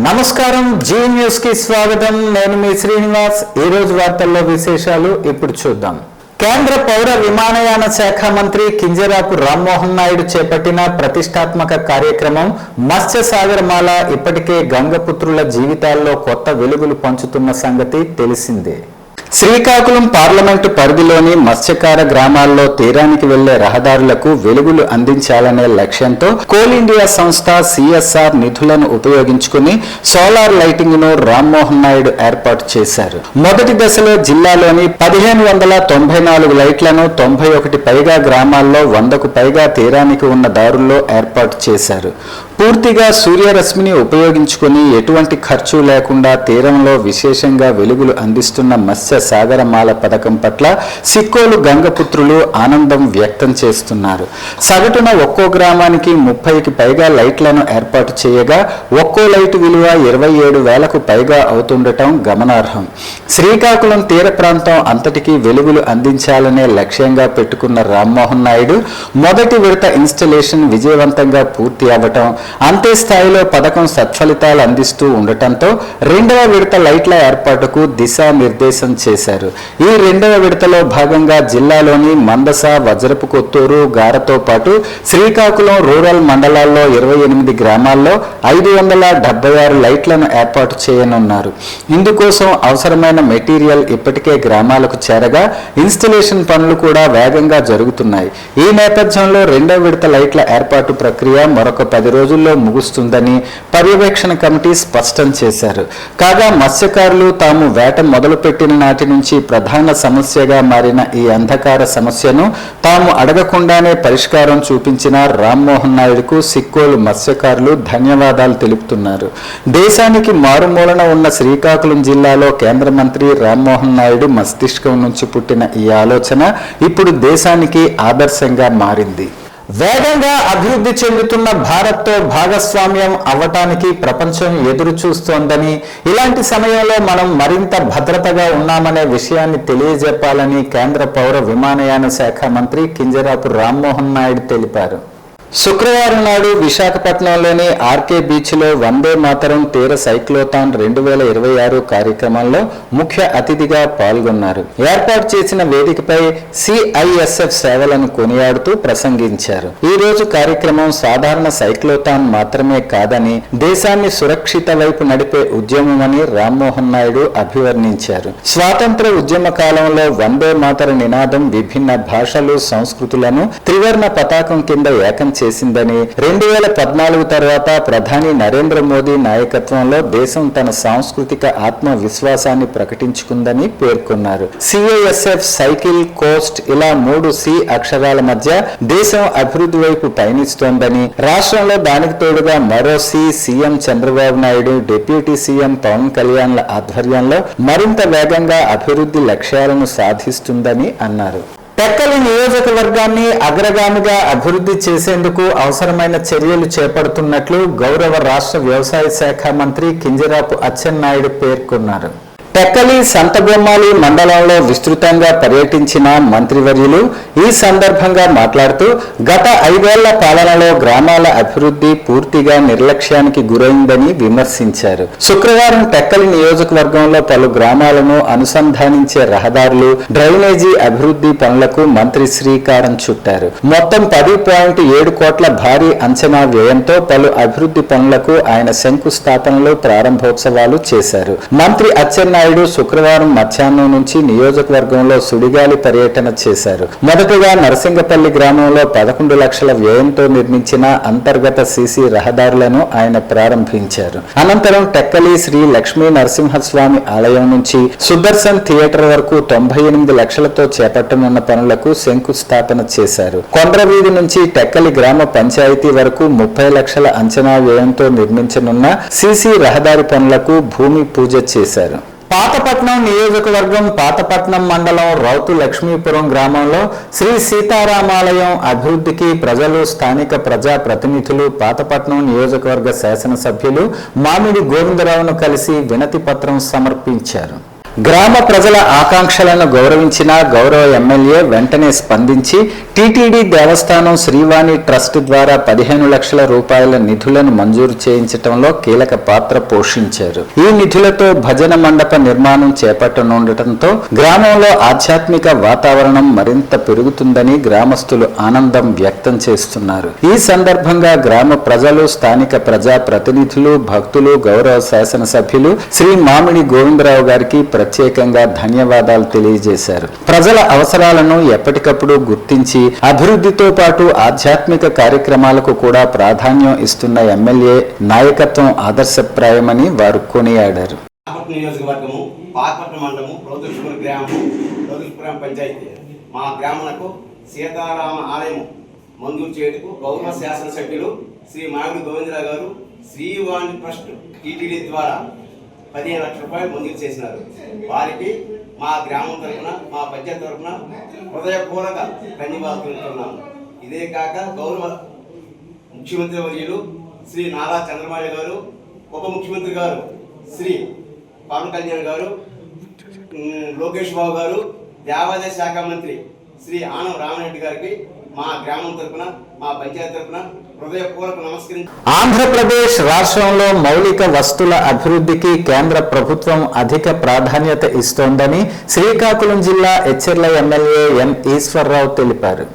నమస్కారం, G news కి స్వాగతం. నేను మీ శ్రీనివాస్. ఈ రోజు వార్తల్లో విశేషాలు ఇప్పుడు చూద్దాం. కేంద్ర పౌర విమానయాన శాఖ మంత్రి కింజరాపు రామ్మోహన్ నాయుడు చేపట్టిన ప్రతిష్టాత్మక కార్యక్రమం మత్స్య సాగరమాల ఇప్పటికే గంగపుత్రుల జీవితాల్లో కొత్త వెలుగులు పంచుతున్న సంగతి తెలిసిందే. శ్రీకాకుళం పార్లమెంటు పరిధిలోని మత్స్యకార గ్రామాల్లో తీరానికి వెళ్లే రహదారులకు వెలుగులు అందించాలనే లక్ష్యంతో కోల్ ఇండియా సంస్థ సిఎస్ఆర్ నిధులను ఉపయోగించుకుని సోలార్ లైటింగ్ ను రామ్మోహన్ నాయుడు ఏర్పాటు చేశారు. మొదటి దశలో జిల్లాలోని 1594 లైట్లను 91 పైగా గ్రామాల్లో 100కు పైగా తీరానికి ఉన్న దారుల్లో ఏర్పాటు చేశారు. పూర్తిగా సూర్యరశ్మిని ఉపయోగించుకుని ఎటువంటి ఖర్చు లేకుండా తీరంలో విశేషంగా వెలుగులు అందిస్తున్న మత్స్య సాగరమాల పథకం పట్ల సిక్కోలు గంగపుత్రులు ఆనందం వ్యక్తం చేస్తున్నారు. సగటున ఒక్కో గ్రామానికి 30కి పైగా లైట్లను ఏర్పాటు చేయగా ఒక్కో లైటు విలువ 27,000కు పైగా అవుతుండటం గమనార్హం. శ్రీకాకుళం తీర ప్రాంతం అంతటికీ వెలుగులు అందించాలనే లక్ష్యంగా పెట్టుకున్న రామ్మోహన్ నాయుడు మొదటి విడత ఇన్స్టలేషన్ విజయవంతంగా పూర్తి అవ్వటం, అంతే స్థాయిలో పథకం సత్ఫలితాలు అందిస్తూ ఉండటంతో రెండవ విడత లైట్ల ఏర్పాటుకు దిశానిర్దేశం చేశారు. ఈ రెండవ విడతలో భాగంగా జిల్లాలోని మందస, వజ్రపు కొత్తూరు, గారతో పాటు శ్రీకాకుళం రూరల్ మండలాల్లో 28 గ్రామాల్లో 576 లైట్లను ఏర్పాటు చేయనున్నారు. ఇందుకోసం అవసరమైన మెటీరియల్ ఇప్పటికే గ్రామాలకు చేరగా ఇన్స్టలేషన్ పనులు కూడా వేగంగా జరుగుతున్నాయి. ఈ నేపథ్యంలో రెండవ విడత లైట్ల ఏర్పాటు ప్రక్రియ మరొక 10 రోజుల్లో ముగుస్తుందని పర్యవేక్షణ కమిటీ స్పష్టం చేశారు. కాగా మత్స్యకారులు తాము వేట మొదలుపెట్టిన నాటి నుంచి ప్రధాన సమస్యగా మారిన ఈ అంధకార సమస్యను తాము అడగకుండానే పరిష్కారం చూపించిన రామ్మోహన్ నాయుడుకు సిక్కోలు మత్స్యకారులు ధన్యవాదాలు తెలుపుతున్నారు. దేశానికి మారుమూలన ఉన్న శ్రీకాకుళం జిల్లాలో కేంద్ర మంత్రి రామ్మోహన్ నాయుడు మస్తిష్కం నుంచి పుట్టిన ఈ ఆలోచన ఇప్పుడు దేశానికి ఆదర్శంగా మారింది. వేగంగా అభివృద్ధి చెందుతున్న భారత్తో భాగస్వామ్యం అవ్వటానికి ప్రపంచం ఎదురు చూస్తోందని, ఇలాంటి సమయంలో మనం మరింత భద్రతగా ఉన్నామనే విషయాన్ని తెలియజెప్పాలని కేంద్ర పౌర విమానయాన శాఖ మంత్రి కింజరాపు రామ్మోహన్ నాయుడు తెలిపారు. శుక్రవారం నాడు విశాఖపట్నంలోని ఆర్కే బీచ్లో వందే మాతరం తీర సైక్లోథాన్ 2026 కార్యక్రమంలో ముఖ్య అతిథిగా పాల్గొన్నారు. ఏర్పాటు చేసిన వేదికపై సిఐఎస్ఎఫ్ సేవలను కొనియాడుతూ ప్రసంగించారు. ఈ రోజు కార్యక్రమం సాధారణ సైక్లోథాన్ మాత్రమే కాదని, దేశాన్ని సురక్షిత వైపు నడిపే ఉద్యమమని రామ్మోహన్ నాయుడు అభివర్ణించారు. స్వాతంత్ర ఉద్యమ కాలంలో వందే మాతర నినాదం విభిన్న భాషలు, సంస్కృతులను త్రివర్ణ పతాకం కింద ఏకం చేసిందని, 2014 తర్వాత ప్రధాని నరేంద్ర మోదీ నాయకత్వంలో దేశం తన సాంస్కృతిక ఆత్మవిశ్వాసాన్ని ప్రకటించుకుందని పేర్కొన్నారు. సిఐఎస్ఎఫ్, సైకిల్, కోస్ట్ ఇలా 3 సి అక్షరాల మధ్య దేశం అభివృద్ధి వైపు పయనిస్తోందని, రాష్ట్రంలో దానికి తోడుగా మరో C CM Chandrababu Naidu, deputy CM Pawan కళ్యాణ్ల ఆధ్వర్యంలో మరింత వేగంగా అభివృద్ధి లక్ష్యాలను సాధిస్తుందని అన్నారు. టెక్కలి నియోజకవర్గాన్ని అగ్రగామిగా అభివృద్ధి చేసేందుకు అవసరమైన చర్యలు చేపడుతున్నట్లు గౌరవ రాష్ట్ర వ్యవసాయ శాఖ మంత్రి కింజరాపు అచ్చెన్నాయుడు పేర్కొన్నారు. టెక్కలి, సంతబొమ్మాలి మండలంలో విస్తృతంగా పర్యటించిన మంత్రివర్యులు ఈ సందర్భంగా మాట్లాడుతూ గత 5 ఏళ్ల పాలనలో గ్రామాల అభివృద్ధి పూర్తిగా నిర్లక్ష్యానికి గురైందని విమర్శించారు. శుక్రవారం టెక్కలి నియోజకవర్గంలో పలు గ్రామాలను అనుసంధానించే రహదారులు, డ్రైనేజీ అభివృద్ధి పనులకు మంత్రి శ్రీకారం చుట్టారు. మొత్తం 10.7 కోట్ల భారీ అంచనా వ్యయంతో పలు అభివృద్ధి పనులకు ఆయన శంకుస్థాపనలు, ప్రారంభోత్సవాలు చేశారు. మంత్రి అచ్చెన్నాయుడు శుక్రవారం మధ్యాహ్నం నుంచి నియోజకవర్గంలో సుడిగాలి పర్యటన చేశారు. మొదటగా నరసింగపల్లి గ్రామంలో 11 లక్షల వ్యయంతో నిర్మించిన అంతర్గత సిసి రహదారులను ఆయన ప్రారంభించారు. అనంతరం టెక్కలి శ్రీ లక్ష్మీ నరసింహస్వామి ఆలయం నుంచి సుదర్శన్ థియేటర్ వరకు 98 లక్షలతో చేపట్టనున్న పనులకు శంకుస్థాపన చేశారు. కొండ్రవీధి నుంచి టెక్కలి గ్రామ పంచాయతీ వరకు 30 లక్షల అంచనా వ్యయంతో నిర్మించనున్న సిసి రహదారి పనులకు భూమి పూజ చేశారు. పాతపట్నం నియోజకవర్గం పాతపట్నం మండలం రౌతు లక్ష్మీపురం గ్రామంలో శ్రీ సీతారామాలయం అభివృద్ధికి ప్రజలు, స్థానిక ప్రజా ప్రతినిధులు, పాతపట్నం నియోజకవర్గ శాసనసభ్యులు మామిడి గోవిందరావును కలిసి వినతి పత్రం సమర్పించారు. గ్రామ ప్రజల ఆకాంక్షలను గౌరవించిన గౌరవ ఎమ్మెల్యే వెంటనే స్పందించి టీటీడీ దేవస్థానం శ్రీవాణి ట్రస్ట్ ద్వారా 15 లక్షల రూపాయల నిధులను మంజూరు చేయించడంలో కీలక పాత్ర పోషించారు. ఈ నిధులతో భజన మండప నిర్మాణం చేపట్టనుండటంతో గ్రామంలో ఆధ్యాత్మిక వాతావరణం మరింత పెరుగుతుందని గ్రామస్తులు ఆనందం వ్యక్తం చేస్తున్నారు. ఈ సందర్భంగా గ్రామ ప్రజలు, స్థానిక ప్రజా ప్రతినిధులు, భక్తులు, గౌరవ శాసనసభ్యులు శ్రీ మామిడి గోవిందరావు గారికి ప్రత్యేకంగా ధన్యవాదాలు తెలియజేశారు. ప్రజల అవసరాలను ఎప్పటికప్పుడు గుర్తించి అభివృద్ధితో పాటు ఆధ్యాత్మిక కార్యక్రమాలకు కూడా ప్రాధాన్యం ఇస్తున్న ఎమ్మెల్యే నాయకత్వం ఆదర్శప్రాయమని వారు కొనియాడారు. నియోజకవర్గము పార్పట్న మండలము ప్రౌతుష్పురం గ్రామము ప్రౌతుష్పురం పంచాయతీ మా గ్రామాలకు సీతారామ ఆలయం మంజూరు చేయటకు గౌరవ శాసనసభ్యులు శ్రీ మామిడి గోవిందరావు గారు శ్రీవాణి ట్రస్ట్ టీటీడీ ద్వారా 15 లక్షల రూపాయలు మంజూరు చేసినారు. వారికి మా గ్రామం తరఫున, మా పంచాయతీ తరఫున హృదయపూర్వక ధన్యవాదాలు తెలుపుతున్నాము. ఇదే కాక గౌరవ ముఖ్యమంత్రి వర్యులు శ్రీ నారా చంద్రబాబు గారు, ఉప ముఖ్యమంత్రి గారు శ్రీ పవన్ కళ్యాణ్ గారు, లోకేష్ బాబు గారు, దేవాదాయ శాఖ మంత్రి శ్రీ ఆనం రామరెడ్డి గారికి మా గ్రామం తరఫున, మా పంచాయతీ తరఫున హృదయపూర్వక నమస్కరించి. ఆంధ్రప్రదేశ్ రాష్ట్రంలో మౌలిక వస్తుల అభివృద్ధికి కేంద్ర ప్రభుత్వం అధిక ప్రాధాన్యత ఇస్తోందని శ్రీకాకుళం జిల్లా ఎచ్చెర్ల ఎమ్మెల్యే ఎన్ ఈశ్వరరావు తెలిపారు.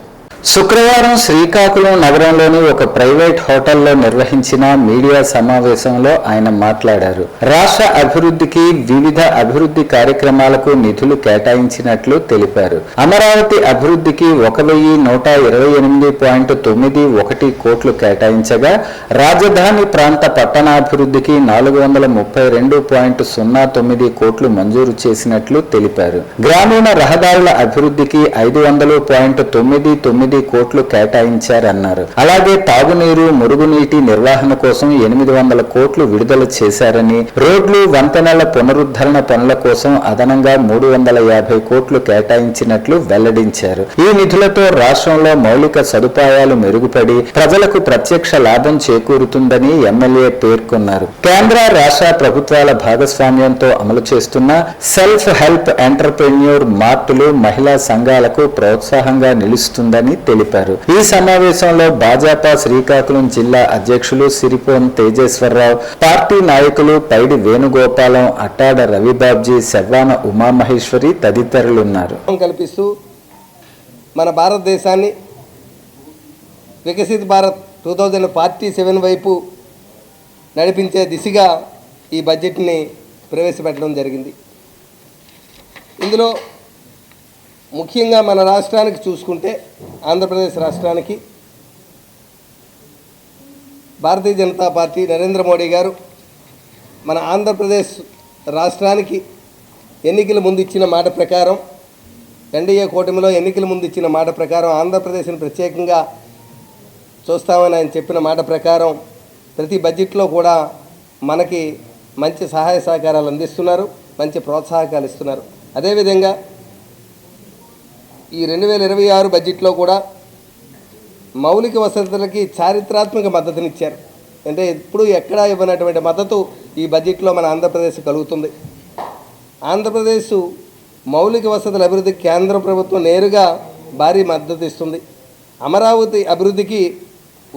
శుక్రవారం శ్రీకాకుళం నగరంలోని ఒక ప్రైవేట్ హోటల్లో నిర్వహించిన మీడియా సమావేశంలో ఆయన మాట్లాడారు. రాష్ట్ర అభివృద్ధికి వివిధ అభివృద్ధి కార్యక్రమాలకు నిధులు కేటాయించినట్లు తెలిపారు. అమరావతి అభివృద్ధికి 1128.91 కోట్లు కేటాయించగా రాజధాని ప్రాంత పట్టణాభివృద్ధికి 432.09 కోట్లు మంజూరు చేసినట్లు తెలిపారు. గ్రామీణ రహదారుల అభివృద్ధికి 500.99 కోట్లు కేటాయించారన్నారు. అలాగే తాగునీరు, మురుగునీటి నిర్వహణ కోసం 800 కోట్లు విడుదల చేశారని, రోడ్లు, వంతెనల పునరుద్ధరణ పనుల కోసం అదనంగా 350 కోట్లు కేటాయించినట్లు వెల్లడించారు. ఈ నిధులతో రాష్ట్రంలో మౌలిక సదుపాయాలు మెరుగుపడి ప్రజలకు ప్రత్యక్ష లాభం చేకూరుతుందని ఎమ్మెల్యే పేర్కొన్నారు. కేంద్ర, రాష్ట్ర ప్రభుత్వాల భాగస్వామ్యంతో అమలు చేస్తున్న సెల్ఫ్ హెల్ప్ ఎంటర్‌ప్రెన్యూర్ మార్టులు మహిళా సంఘాలకు ప్రోత్సాహంగా నిలుస్తుందని తెలిపారు. ఈ సమావేశంలో భాజపా శ్రీకాకుళం జిల్లా అధ్యక్షులు సిరిపోన్ తేజేశ్వరరావు, పార్టీ నాయకులు పైడి వేణుగోపాలం, అట్టాడ రవిబాబ్జీ, శవ్వాన ఉమామహేశ్వరి తదితరులున్నారు. కల్పిస్తూ మన భారతదేశాన్ని వికసిత్ భారత్ 2047 వైపు నడిపించే దిశగా ఈ బడ్జెట్ని ప్రవేశపెట్టడం జరిగింది. ఇందులో ముఖ్యంగా మన రాష్ట్రానికి చూసుకుంటే, ఆంధ్రప్రదేశ్ రాష్ట్రానికి భారతీయ జనతా పార్టీ నరేంద్ర మోడీ గారు మన ఆంధ్రప్రదేశ్ రాష్ట్రానికి ఎన్నికల ముందు ఇచ్చిన మాట ప్రకారం, ఎన్డీఏ కూటమిలో ఎన్నికల ముందు ఇచ్చిన మాట ప్రకారం ఆంధ్రప్రదేశ్ని ప్రత్యేకంగా చూస్తామని ఆయన చెప్పిన మాట ప్రకారం ప్రతి బడ్జెట్లో కూడా మనకి మంచి సహాయ సహకారాలు అందిస్తున్నారు, మంచి ప్రోత్సాహకాలు ఇస్తున్నారు. అదేవిధంగా ఈ 2026 బడ్జెట్లో కూడా మౌలిక వసతులకి చారిత్రాత్మక మద్దతునిచ్చారు. అంటే ఎప్పుడు ఎక్కడా ఇవ్వనటువంటి మద్దతు ఈ బడ్జెట్లో మన ఆంధ్రప్రదేశ్ కలుగుతుంది. ఆంధ్రప్రదేశ్ మౌలిక వసతుల అభివృద్ధికి కేంద్ర ప్రభుత్వం నేరుగా భారీ మద్దతు ఇస్తుంది. అమరావతి అభివృద్ధికి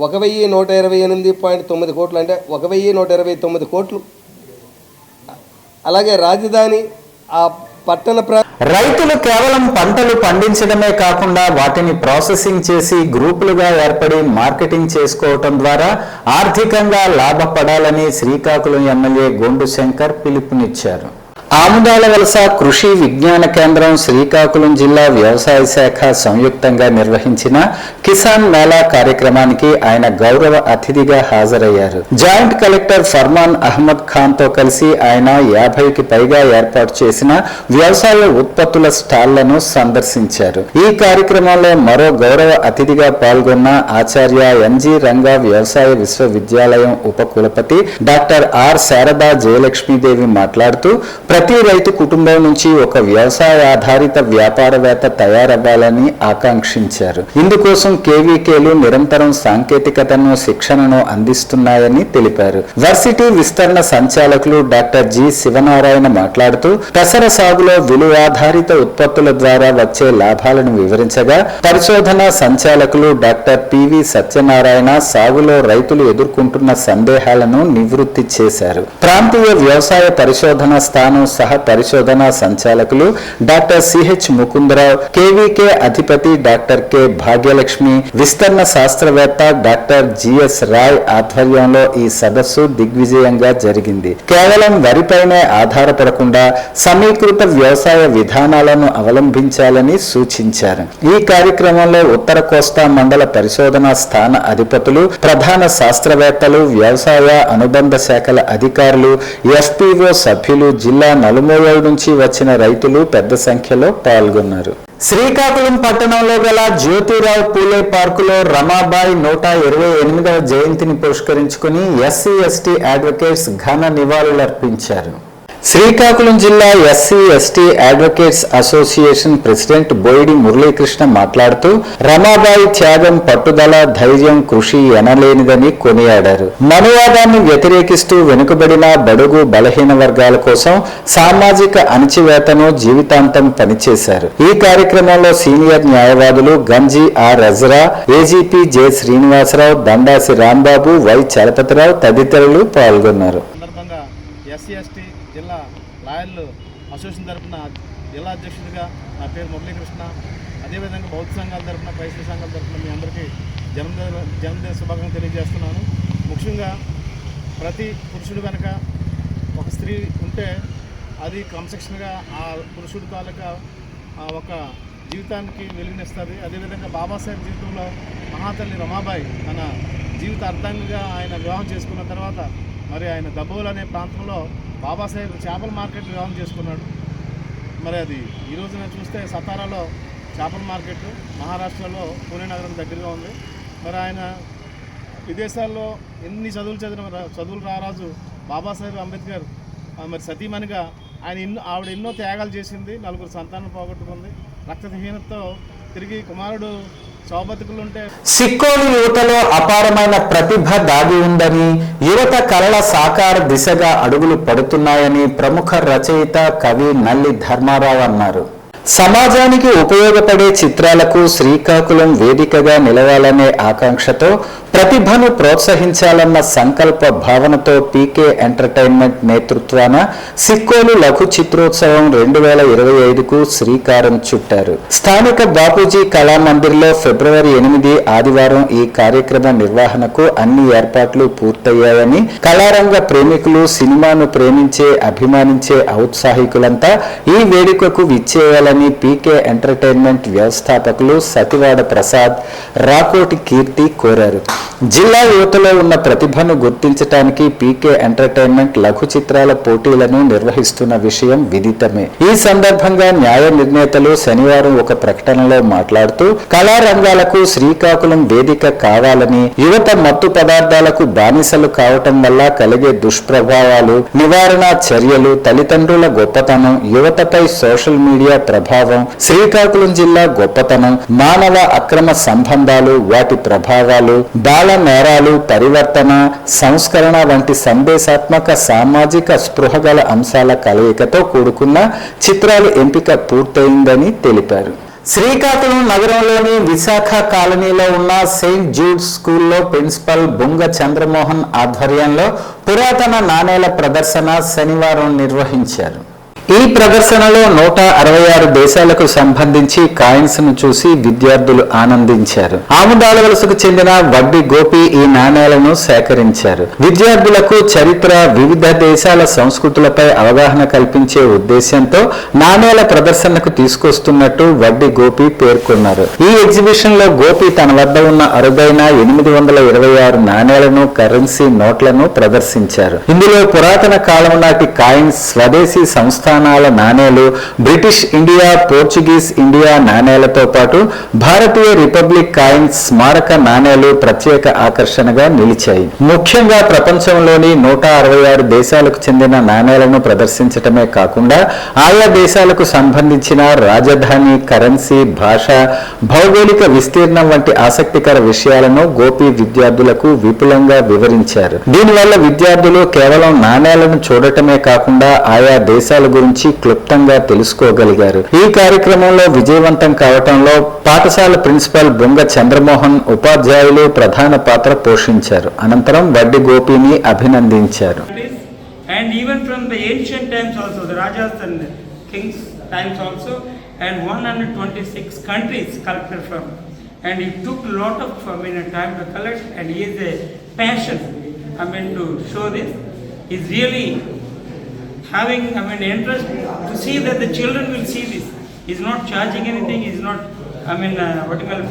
1128.9 కోట్లు, అంటే 1129 కోట్లు. అలాగే రాజధాని ఆ పట్టణ రైతులు కేవలం పంటలు పండించడమే కాకుండా వాటిని ప్రాసెసింగ్ చేసి గ్రూపులుగా ఏర్పడి మార్కెటింగ్ చేసుకోవటం ద్వారా ఆర్థికంగా లాభపడాలని శ్రీకాకుళం ఎమ్మెల్యే గొండు శంకర్ పిలుపునిచ్చారు. ఆముదాల వలస కృషి విజ్ఞాన కేంద్రం, శ్రీకాకుళం జిల్లా వ్యవసాయ శాఖ సంయుక్తంగా నిర్వహించిన కిసాన్ మేళా కార్యక్రమానికి ఆయన గౌరవ అతిథిగా హాజరయ్యారు. జాయింట్ కలెక్టర్ ఫర్మాన్ అహ్మద్ ఖాన్ తో కలిసి ఆయన 50కి పైగా ఏర్పాటు చేసిన వ్యవసాయ ఉత్పత్తుల స్టాళ్లను సందర్శించారు. ఈ కార్యక్రమంలో మరో గౌరవ అతిథిగా పాల్గొన్న ఆచార్య ఎన్జి రంగా వ్యవసాయ విశ్వవిద్యాలయం ఉప కులపతి డాక్టర్ ఆర్ శారదా జయలక్ష్మీదేవి మాట్లాడుతూ ప్రతి రైతు కుటుంబం నుంచి ఒక వ్యవసాయ ఆధారిత వ్యాపారవేత్త తయారవ్వాలని ఆకాంక్షించారు. ఇందుకోసం కేవీకేలు నిరంతరం సాంకేతికతను శిక్షణను అందిస్తున్నాయని తెలిపారు. వర్సిటీ విస్తరణ సంచాలకులు డాక్టర్ జి శివనారాయణ మాట్లాడుతూ పెసర సాగులో విలువాధారిత ఉత్పత్తుల ద్వారా వచ్చే లాభాలను వివరించగా, పరిశోధనా సంచాలకులు డాక్టర్ పివి సత్యనారాయణ సాగులో రైతులు ఎదుర్కొంటున్న సందేహాలను నివృత్తి చేశారు. ప్రాంతీయ వ్యవసాయ పరిశోధన స్థానం సహ పరిశోధనా సంచాలకులు డాక్టర్ సిహెచ్ ముకుందరావు, కేవీకే అధిపతి డాక్టర్ కె భాగ్యలక్ష్మి, విస్తరణ శాస్త్రవేత్త డాక్టర్ జిఎస్ రాయ్ ఆధ్వర్యంలో ఈ సదస్సు దిగ్విజయంగా జరిగింది. కేవలం వరిపైనే ఆధారపడకుండా సమీకృత వ్యవసాయ విధానాలను అవలంబించాలని సూచించారు. ఈ కార్యక్రమంలో ఉత్తర కోస్తా మండల పరిశోధనా స్థాన అధిపతులు, ప్రధాన శాస్త్రవేత్తలు, వ్యవసాయ అనుబంధ శాఖల అధికారులు, ఎఫ్పిఓ సభ్యులు, జిల్లా నలుమూలల నుంచి వచ్చిన రైతులు పెద్ద సంఖ్యలో పాల్గొన్నారు. శ్రీకాకుళం పట్టణంలో గల జ్యోతిరావు పూలే పార్కులో రమాబాయి 128వ జయంతిని పురస్కరించుకుని ఎస్సీ ఎస్టీ అడ్వకేట్స్ ఘన నివాళులర్పించారు. శ్రీకాకుళం జిల్లా SC ST advocates association president Boyidi Muralikrishna మాట్లాడుతూ రమాబాయి త్యాగం, పట్టుదల, ధైర్యం, కృషి ఎనలేనిదని కొనియాడారు. మనువాదాన్ని వ్యతిరేకిస్తూ వెనుకబడిన బడుగు బలహీన వర్గాల కోసం సామాజిక అణచివేతను జీవితాంతం పనిచేశారు. ఈ కార్యక్రమంలో సీనియర్ న్యాయవాదులు Ganji R Azara, AGP J Srinivasarao, Dandasi Rambabu, Y Chalapathirao తదితరులు పాల్గొన్నారు. ఎస్సీ ఎస్టీ జిల్లా లాయర్లు అసోసియేషన్ తరఫున జిల్లా అధ్యక్షుడిగా నా పేరు మురళీకృష్ణ, అదేవిధంగా బౌద్ధ సంఘాల తరఫున, క్రైస్తవ సంఘాల తరఫున మీ అందరికీ జన్మదిన శుభాకాంక్షలు తెలియజేస్తున్నాను. ముఖ్యంగా ప్రతి పురుషుడు కనుక ఒక స్త్రీ ఉంటే అది క్రమశిక్షణగా ఆ పురుషుడి తాలూకా ఒక జీవితానికి వెలుగునిస్తుంది. అదేవిధంగా బాబాసాహెబ్ జీవితంలో మహాతల్లి రమాబాయి తన జీవిత అర్థంగా ఆయన వివాహం చేసుకున్న తర్వాత మరి ఆయన దబోల్ అనే ప్రాంతంలో బాబాసాహెబ్ చేపల మార్కెట్ వివాహం చేసుకున్నాడు. మరి అది ఈ రోజున చూస్తే సతారాలో చేపల మార్కెట్ మహారాష్ట్రలో పూణే నగరం దగ్గరగా ఉంది. మరి ఆయన విదేశాల్లో ఎన్ని చదువులు రారాజు బాబాసాహెబ్ అంబేద్కర్ మరి సతీమణిగా ఆవిడ ఎన్నో త్యాగాలు చేసింది. 4 సంతానం పోగొట్టుకుంది. రక్తహీనతతో తిరిగి కుమారుడు సిక్కోలు యువతలో అపారమైన ప్రతిభ దాగి ఉందని, యువత కళల సాకార దిశగా అడుగులు పడుతున్నాయని ప్రముఖ రచయిత, కవి నల్లి ధర్మారావు అన్నారు. సమాజానికి ఉపయోగపడే చిత్రాలకు శ్రీకాకుళం వేదికగా నిలవాలనే ఆకాంక్షతో, ప్రతిభను ప్రోత్సహించాలన్న సంకల్ప భావనతో పీకే ఎంటర్టైన్మెంట్ నేతృత్వాన సిక్కోలు లఘు చిత్రోత్సవం 2025కు శ్రీకారం చుట్టారు. స్థానిక బాపూజీ కళామందిర్లో ఫిబ్రవరి 8 ఆదివారం ఈ కార్యక్రమ నిర్వహణకు అన్ని ఏర్పాట్లు పూర్తయ్యాయని కళారంగ ప్రేమికులు, సినిమాను ప్రేమించే, అభిమానించే ఔత్సాహికులంతా ఈ వేడుకకు విచ్చేయాలని పీకే ఎంటర్టైన్మెంట్ వ్యవస్థాపకులు సతివాడ ప్రసాద్, రాకోటి కీర్తి కోరారు. జిల్లా యువతలో ఉన్న ప్రతిభను గుర్తించడానికి పీకే ఎంటర్టైన్మెంట్ లఘు చిత్రాల పోటీలను నిర్వహిస్తున్న విషయం విదితమే. ఈ సందర్భంగా న్యాయ నిర్ణేతలు శనివారం ఒక ప్రకటనలో మాట్లాడుతూ కళారంగాలకు శ్రీకాకుళం వేదిక కావాలని, యువత మత్తు పదార్థాలకు బానిసలు కావటం వల్ల కలిగే దుష్ప్రభావాలు, నివారణ చర్యలు, తల్లిదండ్రుల గొప్పతనం, యువతపై సోషల్ మీడియా ప్రభావం, శ్రీకాకుళం జిల్లా గొప్పతనం, మానవ అక్రమ సంబంధాలు, వాటి ప్రభావాలు, బాల నేరాలు, పరివర్తన, సంస్కరణ వంటి సందేశాత్మక సామాజిక స్పృహగల అంశాల కలయికతో కూడుకున్న చిత్రాల ఎంపిక పూర్తయిందని తెలిపారు. శ్రీకాకుళం నగరంలోని విశాఖ కాలనీలో ఉన్న సెయింట్ జూడ్ స్కూల్లో ప్రిన్సిపల్ బుంగ చంద్రమోహన్ ఆధ్వర్యంలో పురాతన నాణేల ప్రదర్శన శనివారం నిర్వహించారు. ఈ ప్రదర్శనలో 166 దేశాలకు సంబంధించి కాయిన్స్ ను చూసి విద్యార్థులు ఆనందించారు. ఆముదాల వలసకు చెందిన వడ్డీ గోపి ఈ నాణేలను సేకరించారు. విద్యార్థులకు చరిత్ర, వివిధ దేశాల సంస్కృతులపై అవగాహన కల్పించే ఉద్దేశంతో నాణేల ప్రదర్శనకు తీసుకొస్తున్నట్టు వడ్డీ గోపి పేర్కొన్నారు. ఈ ఎగ్జిబిషన్ లో గోపి తన వద్ద ఉన్న అరుదైన 826 నాణేలను, కరెన్సీ నోట్లను ప్రదర్శించారు. ఇందులో పురాతన కాలం నాటి కాయిన్స్, స్వదేశీ సంస్థ సంస్థానాల నాణేలు, బ్రిటిష్ ఇండియా, పోర్చుగీస్ ఇండియా నాణేలతో పాటు భారతీయ రిపబ్లిక్ కాయిన్స్ స్మారక నాణేలు ప్రత్యేక ఆకర్షణగా నిలిచాయి. ముఖ్యంగా ప్రపంచంలోని 166 దేశాలకు చెందిన నాణేలను ప్రదర్శించటమే కాకుండా ఆయా దేశాలకు సంబంధించిన రాజధాని, కరెన్సీ, భాష, భౌగోళిక విస్తీర్ణం వంటి ఆసక్తికర విషయాలను గోపి విద్యార్థులకు విపులంగా వివరించారు. దీనివల్ల విద్యార్థులు కేవలం నాణేలను చూడటమే కాకుండా ఆయా దేశాల గురించి క్లుప్తంగా తెలుసుకోగలిగారు. ఈ కార్యక్రమంలో విజయవంతం కావటంలో పాఠశాల ప్రిన్సిపల్ బొంగ చంద్రమోహన్, ఉపాధ్యాయులు ప్రధాన పాత్ర పోషించారు. అనంతరం వడ్డి గోపిని అభినందించారు. And even from the ancient times also, the Rajas and Kings times also, and 126 countries collected from. And he took a lot of time to collect, and he has a passion, to show this. He's really having, interest to see that the children will see this. He's not charging anything, he's not, what you call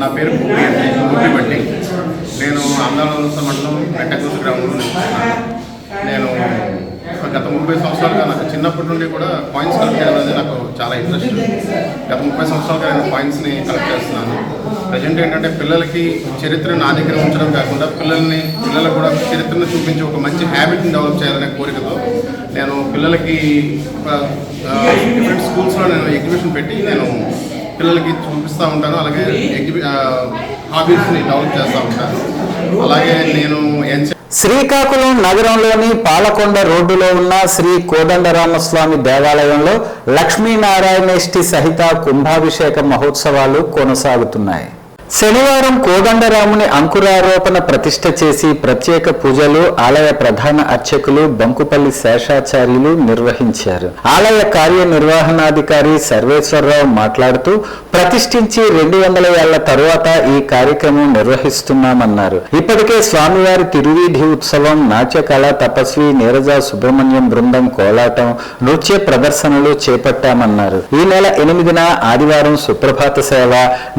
నా పేరు బట్టి నేను ఆంధ్రప్రదేశ్ మండలం వెంకటేశ్వర గ్రామంలో నివసిస్తున్నాను. నేను గత 30 సంవత్సరాలుగా నాకు చిన్నప్పటి నుండి కూడా కాయిన్స్ కలెక్ట్ చేయడం అనేది నాకు చాలా ఇంట్రెస్ట్. గత 30 సంవత్సరాలుగా నేను కాయిన్స్ని కలెక్ట్ చేస్తున్నాను. ప్రజెంట్ ఏంటంటే పిల్లలకి చరిత్రను నా దగ్గర ఉంచడం కాకుండా పిల్లలకు కూడా చరిత్రను చూపించి ఒక మంచి హ్యాబిట్ని డెవలప్ చేయాలనే కోరికతో నేను పిల్లలకి డిఫరెంట్ స్కూల్స్లో నేను ఎగ్జిబిషన్ పెట్టి నేను పిల్లలకి చూపిస్తూ ఉంటాను. అలాగే హాబీస్ని డెవలప్ చేస్తూ ఉంటాను. అలాగే నేను శ్రీకాకుళం నగరంలోని పాలకొండ రోడ్డులో ఉన్న శ్రీ కోదండరామస్వామి దేవాలయంలో లక్ష్మీనారాయణేష్టి సహిత కుంభాభిషేక మహోత్సవాలు కొనసాగుతున్నాయి. శనివారం కోదండరాముని అంకురారోపణ ప్రతిష్ఠ చేసి ప్రత్యేక పూజలు ఆలయ ప్రధాన అర్చకులు బంకుపల్లి శేషాచార్యులు నిర్వహించారు. ఆలయ కార్యనిర్వహణాధికారి సర్వేశ్వరరావు మాట్లాడుతూ ప్రతిష్ఠించి 200 ఏళ్ల తరువాత ఈ కార్యక్రమం నిర్వహిస్తున్నామన్నారు. ఇప్పటికే స్వామివారి తిరువీధి ఉత్సవం, నాట్యకళ తపస్వి నీరజ సుబ్రహ్మణ్యం బృందం కోలాటం, నృత్య ప్రదర్శనలు చేపట్టామన్నారు. ఈ నెల 8న ఆదివారం సుప్రభాత సేవ,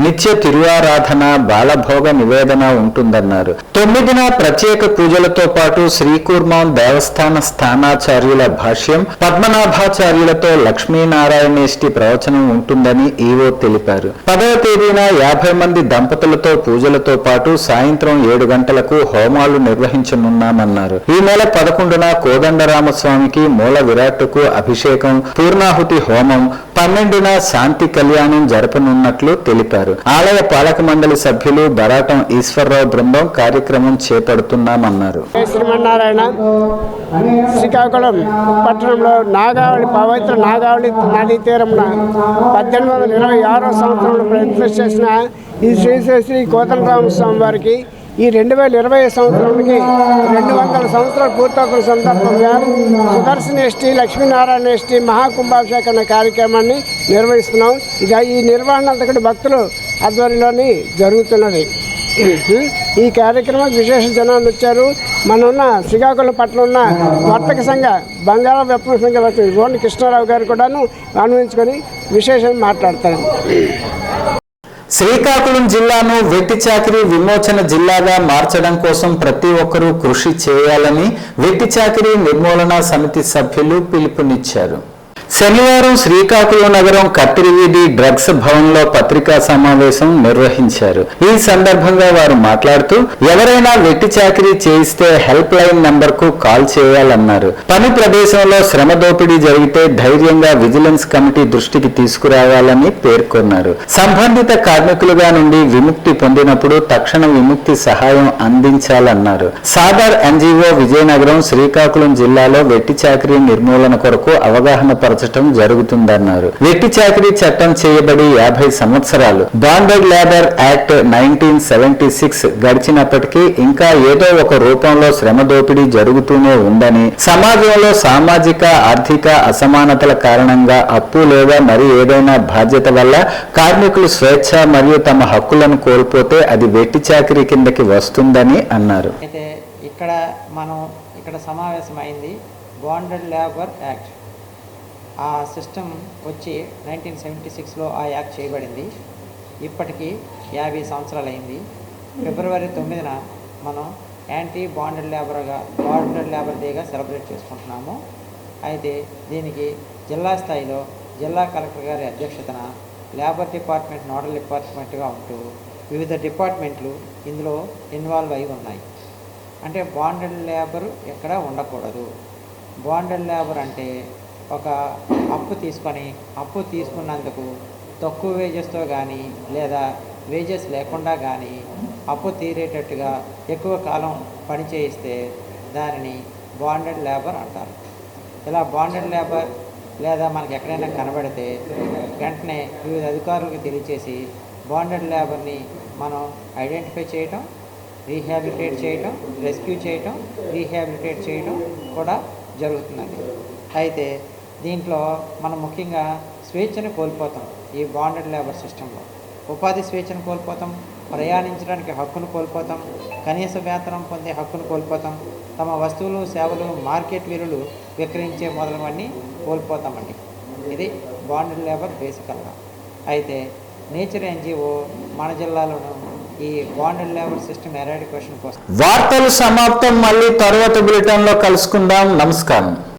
నిత్య తిరువారాధన, బాలభోగ నివేదన ఉంటుందన్నారు. 9న ప్రత్యేక పూజలతో పాటు శ్రీకూర్మం దేవస్థాన స్థానాచార్యుల భాష్యం, పద్మనాభాచార్యులతో లక్ష్మీనారాయణేష్టి ప్రవచనం ఉంటుందని ఈవో తెలిపారు. 10వ తేదీన 50 మంది దంపతులతో పూజలతో పాటు సాయంత్రం 7 గంటలకు హోమాలు నిర్వహించనున్నామన్నారు. ఈ నెల 11న కోదండరామస్వామికి మూల విరాట్టుకు అభిషేకం, పూర్ణాహుతి హోమం, 12న శాంతి కళ్యాణం జరపనున్నట్లు తెలిపారు. ఆలయ పాలక మండలి సభ్యులు బరాటం ఈశ్వరరావు బృందం కార్యక్రమం చేపడుతున్నామన్నారు. శ్రీమన్నారాయణ శ్రీకాకుళం పట్టణంలో నాగావళి పవిత్ర నాగావళి నదీ తీరంలో 1826వ సంవత్సరంలో ప్రతిష్ఠ చేసిన ఈ శ్రీ కోదండరామస్వామి వారికి ఈ 2020 సంవత్సరానికి 200 సంవత్సరాలు పూర్తవుతున్న సందర్భంగా సుదర్శనేష్టి, లక్ష్మీనారాయణేష్టి మహాకుంభాభిషేకం కార్యక్రమాన్ని నిర్వహిస్తున్నాం. ఇక ఈ నిర్వహణ అంతటి భక్తులు ఆధ్వర్యంలోని జరుగుతున్నది. ఈ కార్యక్రమానికి విశేష జనాలు వచ్చారు. మన శ్రీకాకుళం పట్టణంలో ఉన్న వర్తక సంఘ బంగాళ వ్యాపార సంఘ గోండి కృష్ణారావు గారు కూడాను అనుభవించుకొని విశేషంగా మాట్లాడతారు. శ్రీకాకుళం జిల్లాను వెట్టి చాకిరీ విమోచన జిల్లాగా మార్చడం కోసం ప్రతి ఒక్కరూ కృషి చేయాలని వెట్టి చాకిరీ నిర్మూలన సమితి సభ్యులు పిలుపునిచ్చారు. శనివారం శ్రీకాకుళం నగరం కత్తిరి వీధి డ్రగ్స్ భవన్లో పత్రికా సమావేశం నిర్వహించారు. ఈ సందర్భంగా వారు మాట్లాడుతూ ఎవరైనా వెట్టి చాకిరీ చేయిస్తే హెల్ప్ లైన్ నంబర్ కు కాల్ చేయాలన్నారు. పని ప్రదేశంలో శ్రమ దోపిడీ జరిగితే ధైర్యంగా విజిలెన్స్ కమిటీ దృష్టికి తీసుకురావాలని పేర్కొన్నారు. సంబంధిత కార్మికులుగా నుండి విముక్తి పొందినప్పుడు తక్షణ విముక్తి సహాయం అందించాలన్నారు. సాదర్ ఎన్జీఓ విజయనగరం శ్రీకాకుళం జిల్లాలో వెట్టి చాకిరీ నిర్మూలన కొరకు అవగాహన జరుగుతుందన్నారు. వెట్టి చాకిరీ చట్టం చేయబడి 50 సంవత్సరాలు. బాండెడ్ లేబర్ యాక్ట్ 1976 గడిచినప్పటికీ ఇంకా ఏదో ఒక రూపంలో శ్రమ దోపిడీ జరుగుతూనే ఉందని, సమాజంలో సామాజిక ఆర్థిక అసమానతల కారణంగా అప్పు లేదా మరి ఏదైనా బాధ్యత వల్ల కార్మికులు స్వేచ్ఛ మరియు తమ హక్కులను కోల్పోతే అది వెట్టి చాకిరీ కిందకి వస్తుందని అన్నారు. అయితే ఇక్కడ సమావేశమైంది బాండెడ్ లేబర్ యాక్ట్. ఆ సిస్టమ్ వచ్చి 1976లో ఆ యాక్ట్ చేయబడింది. ఇప్పటికీ 50 సంవత్సరాలు అయింది. ఫిబ్రవరి 9న మనం యాంటీ బాండెడ్ లేబర్ డేగా సెలబ్రేట్ చేసుకుంటున్నాము. అయితే దీనికి జిల్లా స్థాయిలో జిల్లా కలెక్టర్ గారి అధ్యక్షతన లేబర్ డిపార్ట్మెంట్ నోడల్ డిపార్ట్మెంట్గా ఉంటూ వివిధ డిపార్ట్మెంట్లు ఇందులో ఇన్వాల్వ్ అయి ఉన్నాయి. అంటే బాండెడ్ లేబర్ ఎక్కడ ఉండకూడదు. బాండెడ్ లేబర్ అంటే ఒక అప్పు తీసుకున్నందుకు తక్కువ వేజెస్తో కానీ లేదా వేజెస్ లేకుండా కానీ అప్పు తీరేటట్టుగా ఎక్కువ కాలం పని చేయిస్తే దానిని బాండెడ్ లేబర్ అంటారు. ఇలా బాండెడ్ లేబర్ లేదా మనకి ఎక్కడైనా కనబడితే వెంటనే వివిధ అధికారులకు తెలియచేసి బాండెడ్ లేబర్ని మనం ఐడెంటిఫై చేయటం, రీహాబిలిటేట్ చేయటం, రెస్క్యూ చేయటం, రీహాబిలిటేట్ చేయటం కూడా జరుగుతున్నది. అయితే దీంట్లో మనం ముఖ్యంగా స్వేచ్ఛను కోల్పోతాం. ఈ బాండెడ్ లేబర్ సిస్టంలో ఉపాధి స్వేచ్ఛను కోల్పోతాం, ప్రయాణించడానికి హక్కును కోల్పోతాం, కనీస వేతనం పొందే హక్కును కోల్పోతాం, తమ వస్తువులు సేవలు మార్కెట్ విలువలు విక్రయించే మొదలవన్నీ కోల్పోతామండి. ఇది బాండెడ్ లేబర్ బేసికల్గా. అయితే నేచర్ ఎన్జిఓ మన జిల్లాలోనూ ఈ బాండెడ్ లేబర్ సిస్టమ్ ఎరాడికేషన్ కోసం. వార్తలు సమాప్తం. మళ్ళీ తర్వాత బులెటిన్లో కలుసుకుందాం. నమస్కారం.